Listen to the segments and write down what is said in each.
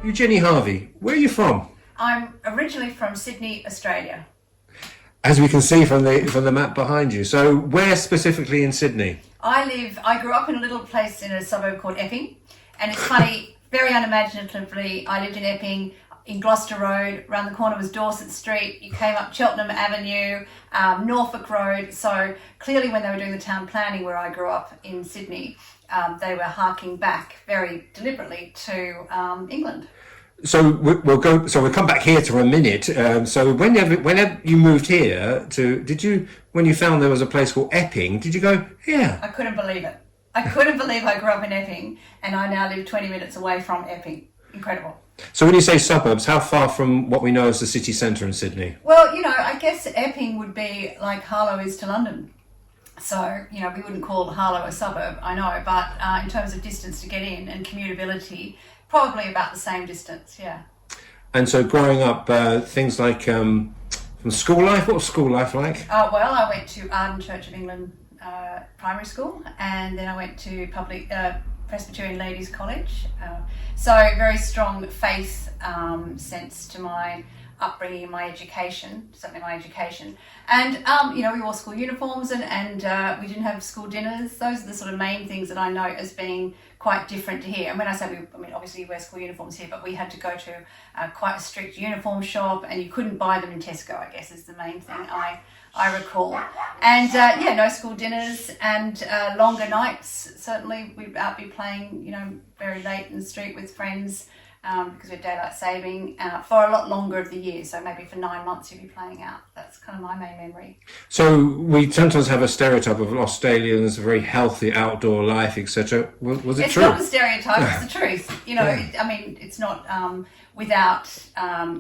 Eugenie Harvey, where are you from? I'm originally from Sydney, Australia. As we can see from the map behind you. So where specifically in Sydney? I grew up in a little place in a suburb called Epping, and it's funny, very unimaginatively, I lived in Epping, in Gloucester Road, around the corner was Dorset Street, you came up Cheltenham Avenue, Norfolk Road, so clearly when they were doing the town planning where I grew up in Sydney, they were harking back very deliberately to England. So we'll go. So we'll come back here to a minute. So whenever you moved here, when you found there was a place called Epping, did you go, yeah? I couldn't believe it. I couldn't believe I grew up in Epping and I now live 20 minutes away from Epping. Incredible. So when you say suburbs, how far from what we know as the city centre in Sydney? Well, I guess Epping would be like Harlow is to London. So, we wouldn't call Harlow a suburb, I know, but in terms of distance to get in and commutability, probably about the same distance, yeah. And so growing up, things like from school life, what was school life like? Well, I went to Arden Church of England primary school, and then I went to public Presbyterian Ladies College. So very strong faith sense to my upbringing and my education, certainly my education. And, we wore school uniforms and we didn't have school dinners. Those are the sort of main things that I note as being quite different to here. And when I say obviously you wear school uniforms here, but we had to go to quite a strict uniform shop and you couldn't buy them in Tesco, I guess is the main thing I recall. And no school dinners and longer nights. Certainly we'd be playing, very late in the street with friends because we're daylight saving for a lot longer of the year. So maybe for 9 months you'd be playing out. That's kind of my main memory. So we sometimes have a stereotype of Australians, a very healthy outdoor life, etc. Was it true? It's not a stereotype, it's the truth. It's not without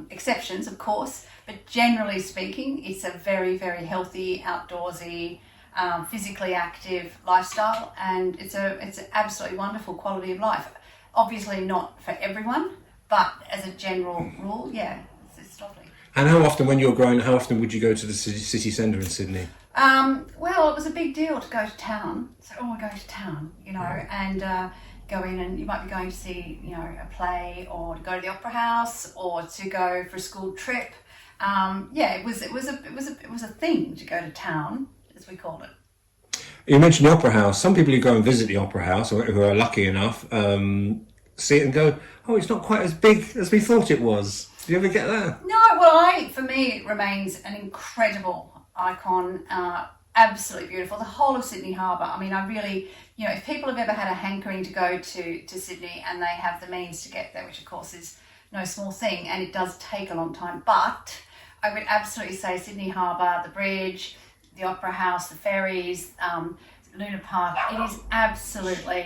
exceptions, of course. But generally speaking, it's a very, very healthy, outdoorsy, physically active lifestyle, and it's an absolutely wonderful quality of life. Obviously not for everyone, but as a general rule, yeah, it's lovely. And how often, when you were growing, how often would you go to the city centre in Sydney? Well, it was a big deal to go to town. So, we're going to town, and go in, and you might be going to see, a play, or to go to the opera house, or to go for a school trip. It was a thing to go to town, as we called it. You mentioned the opera house. Some people who go and visit the opera house, or who are lucky enough, see it and go, "Oh, it's not quite as big as we thought it was." Do you ever get that? No. Well, for me, it remains an incredible icon. Absolutely beautiful. The whole of Sydney Harbour. I really, if people have ever had a hankering to go to Sydney and they have the means to get there, which of course is no small thing, and it does take a long time, but I would absolutely say Sydney Harbour, the bridge, the Opera House, the ferries, Luna Park, it is absolutely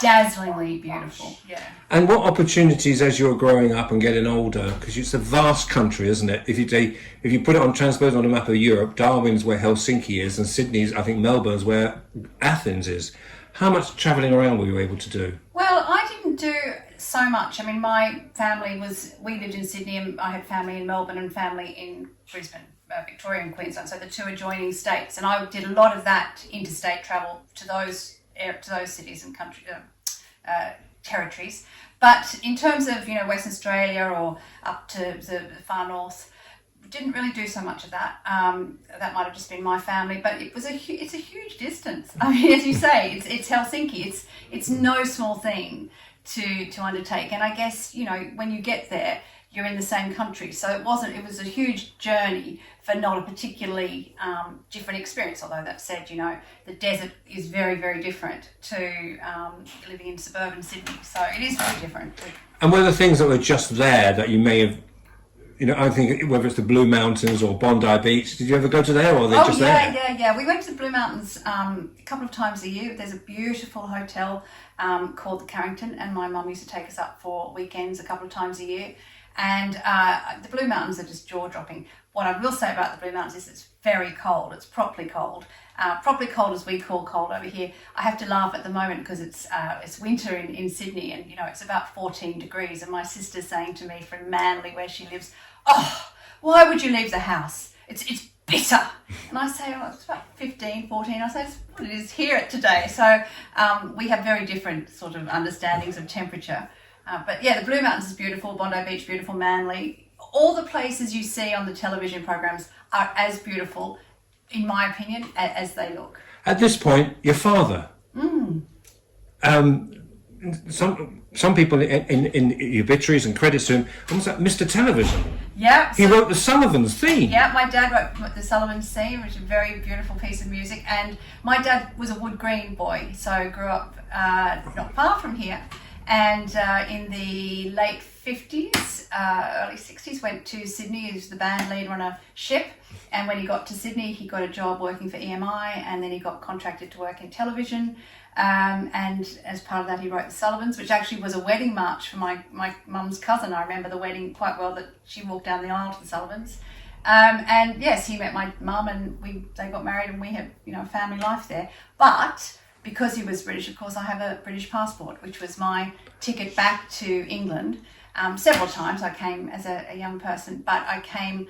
dazzlingly beautiful. Yeah. And what opportunities as you're growing up and getting older, because it's a vast country, isn't it? If you put it transpose on a map of Europe, Darwin's where Helsinki is, and Sydney's, I think Melbourne's where Athens is. How much travelling around were you able to do? Well, I didn't do so much. My family we lived in Sydney, and I had family in Melbourne and family in Brisbane, Victoria and Queensland, so the two adjoining states. And I did a lot of that interstate travel to those cities and country territories. But in terms of Western Australia or up to the far north, didn't really do so much of that. That might have just been my family, but it's a huge distance. As you say, it's Helsinki. It's no small thing to undertake. And I guess when you get there, you're in the same country. So it was a huge journey for not a particularly different experience. Although that said, the desert is very, very different to living in suburban Sydney. So it is very different. And were there things that were just there that you may have, I think whether it's the Blue Mountains or Bondi Beach, did you ever go to there, or are they just there? Yeah. We went to the Blue Mountains a couple of times a year. There's a beautiful hotel called the Carrington, and my mum used to take us up for weekends a couple of times a year. And the Blue Mountains are just jaw-dropping. What I will say about the Blue Mountains is it's very cold. It's properly cold. Properly cold as we call cold over here. I have to laugh at the moment because it's winter in Sydney, and it's about 14 degrees. And my sister's saying to me from Manly, where she lives, "Oh, why would you leave the house? It's bitter." And I say, "Oh, it's about 15, 14. I say, "It's what it is here today." So we have very different sort of understandings of temperature. But yeah, the Blue Mountains is beautiful, Bondi Beach, beautiful, Manly. All the places you see on the television programs are as beautiful, in my opinion, as they look. At this point, your father. Some people in obituaries and credits to him, almost like Mr. Television. Yeah. He wrote the Sullivan's theme. Yeah, my dad wrote the Sullivan's theme, which is a very beautiful piece of music. And my dad was a Wood Green boy, so grew up not far from here. And in the late 50s, early 60s, went to Sydney. He was the band leader on a ship. And when he got to Sydney, he got a job working for EMI, and then he got contracted to work in television. And as part of that, he wrote the Sullivans, which actually was a wedding march for my mum's cousin. I remember the wedding quite well, that she walked down the aisle to the Sullivans. And yes, he met my mum, and they got married, and we had a family life there. But because he was British, of course, I have a British passport, which was my ticket back to England. Several times I came as a young person, but I came,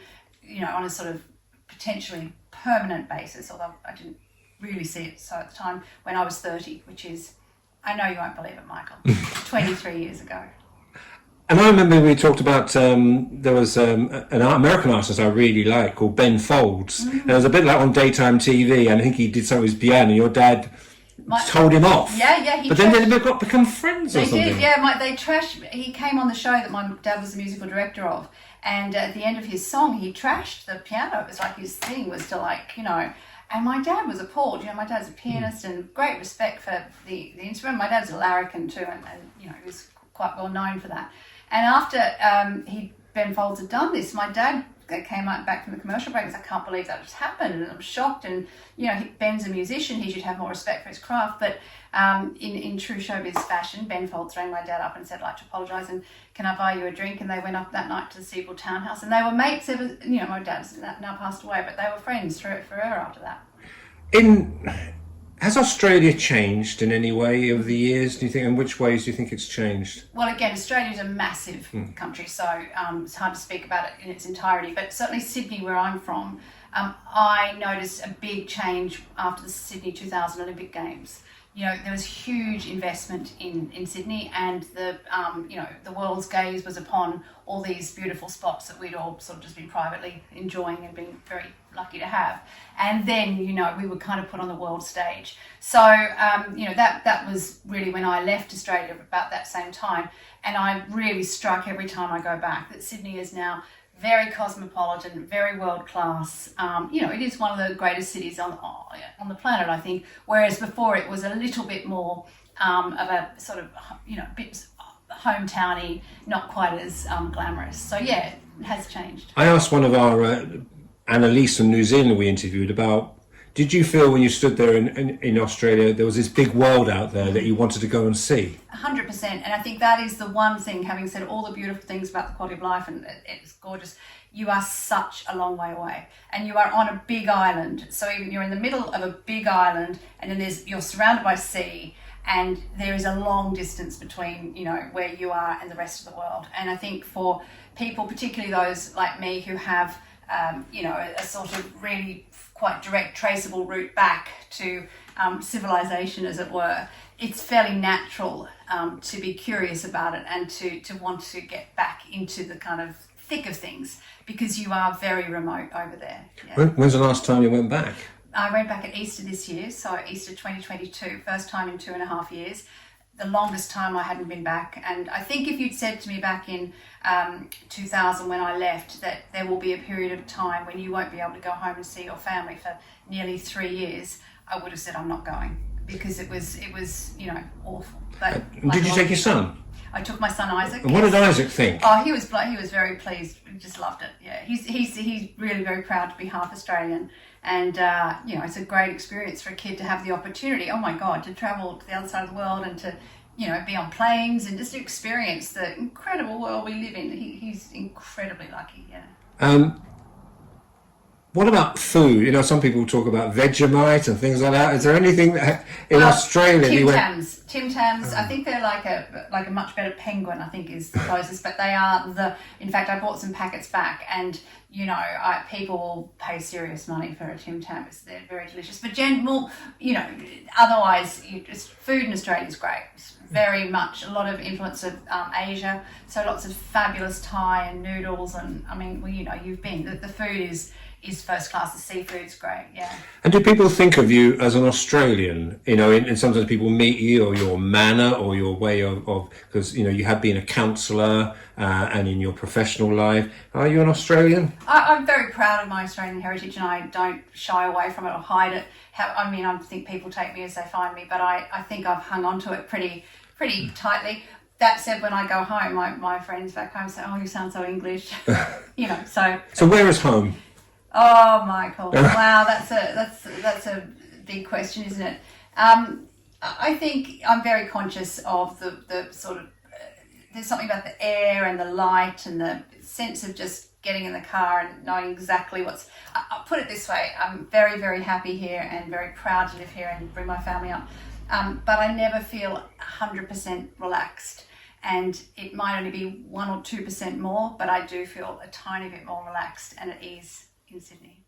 on a sort of potentially permanent basis, although I didn't really see it so at the time, when I was 30, which is, I know you won't believe it, Michael, 23 years ago. And I remember we talked about, there was an American artist I really like called Ben Folds. And it was a bit like on daytime TV, and I think he did something with his piano, and your dad told him off. Yeah. But then they become friends or something. They did, yeah. He came on the show that my dad was the musical director of, and at the end of his song, he trashed the piano. It was like his thing was to and my dad was appalled. My dad's a pianist and great respect for the instrument. My dad's a larrikin too, and he was quite well known for that. And after Ben Folds had done this, my dad came back from the commercial break and said, I can't believe that just happened, and I'm shocked. And Ben's a musician, he should have more respect for his craft. But in true showbiz fashion, Ben Folds rang my dad up and said, I'd like to apologise, and can I buy you a drink? And they went up that night to the Seagull Townhouse, and they were mates ever. My dad's now passed away, but they were friends forever after that. Has Australia changed in any way over the years, do you think? In which ways do you think it's changed? Well, again, Australia is a massive country, so it's hard to speak about it in its entirety. But certainly Sydney, where I'm from, I noticed a big change after the Sydney 2000 Olympic Games. There was huge investment in Sydney, and the world's gaze was upon all these beautiful spots that we'd all sort of just been privately enjoying and been very lucky to have. And then, we were kind of put on the world stage. So, that was really when I left Australia about that same time. And I really struck every time I go back that Sydney is now very cosmopolitan, very world class. It is one of the greatest cities on the planet, I think. Whereas before it was a little bit more of a sort of, bit hometowny, not quite as glamorous. So yeah, it has changed. I asked one of our Annalise from New Zealand we interviewed about, did you feel when you stood there in Australia, there was this big world out there that you wanted to go and see? 100%. And I think that is the one thing, having said all the beautiful things about the quality of life, and it's gorgeous, you are such a long way away. And you are on a big island. So even you're in the middle of a big island, and then you're surrounded by sea, and there is a long distance between, where you are and the rest of the world. And I think for people, particularly those like me who have, a sort of really quite direct, traceable route back to civilization, as it were, it's fairly natural to be curious about it and to want to get back into the kind of thick of things, because you are very remote over there. Yeah. When's the last time you went back? I went back at Easter this year, so Easter 2022, first time in 2.5 years. The longest time I hadn't been back. And I think if you'd said to me back in 2000 when I left that there will be a period of time when you won't be able to go home and see your family for nearly 3 years, I would have said I'm not going, because it was awful. But did you take your son? I took my son Isaac. And what did Isaac think? Oh, he was very pleased. He just loved it. Yeah, he's really very proud to be half Australian, and it's a great experience for a kid to have the opportunity. Oh my God, to travel to the other side of the world and to be on planes and just to experience the incredible world we live in. He's incredibly lucky. Yeah. What about food? Some people talk about Vegemite and things like that. Is there anything that in Australia? Tim Tams, I think they're like a much better penguin, I think is the closest, but they are in fact I bought some packets back, and you know, people will pay serious money for a Tim Tam. They're very delicious, but otherwise food in Australia is great. It's very much a lot of influence of Asia, so lots of fabulous Thai and noodles, and I mean, well, you know, you've been, the food is first class. The seafood's great, yeah. And do people think of you as an Australian? You know, and sometimes people meet you, or your manner, or your way of because you know you have been a counsellor and in your professional life. Are you an Australian? I'm very proud of my Australian heritage, and I don't shy away from it or hide it. I think people take me as they find me, but I think I've hung on to it pretty tightly. That said, when I go home, my friends back home say, "Oh, you sound so English," you know. So where is home? Oh, Michael! Wow, that's a big question, isn't it? I think I'm very conscious of the sort of there's something about the air and the light and the sense of just getting in the car and knowing exactly I'll put it this way: I'm very, very happy here and very proud to live here and bring my family up. But I never feel 100% relaxed, and it might only be 1 or 2% more, but I do feel a tiny bit more relaxed and at ease in Sydney.